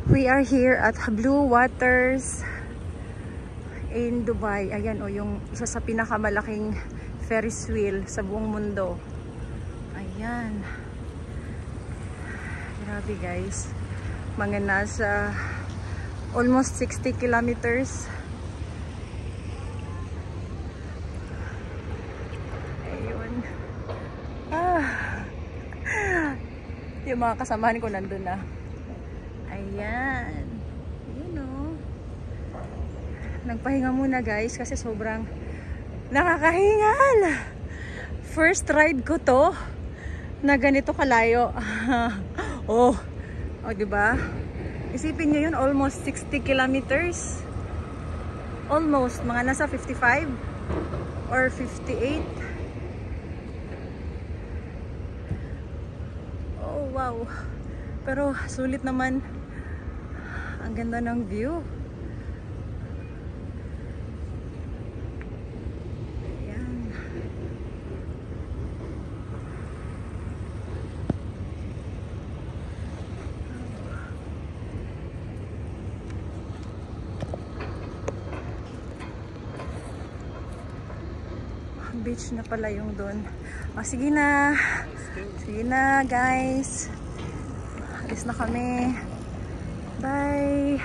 We are here at Blue Waters in Dubai. Ayan o, yung isa sa pinakamalaking Ferris wheel sa buong mundo. Ayan. Grabe guys. Mga nasa almost 60 kilometers. Ayun. Yung mga kasamahan ko nandun na. Ayan. Yun o. Nagpahinga muna guys kasi sobrang nakakahingal. First ride ko to na ganito kalayo. Oh, diba? Isipin nyo yun, almost 60 kilometers. Almost, mga nasa 55 or 58. Oh, wow. Pero sulit naman. Ang ganda ng view. Ayan. Beach na pala yung doon. Sige na. Sige na guys. Alis na kami. Bye.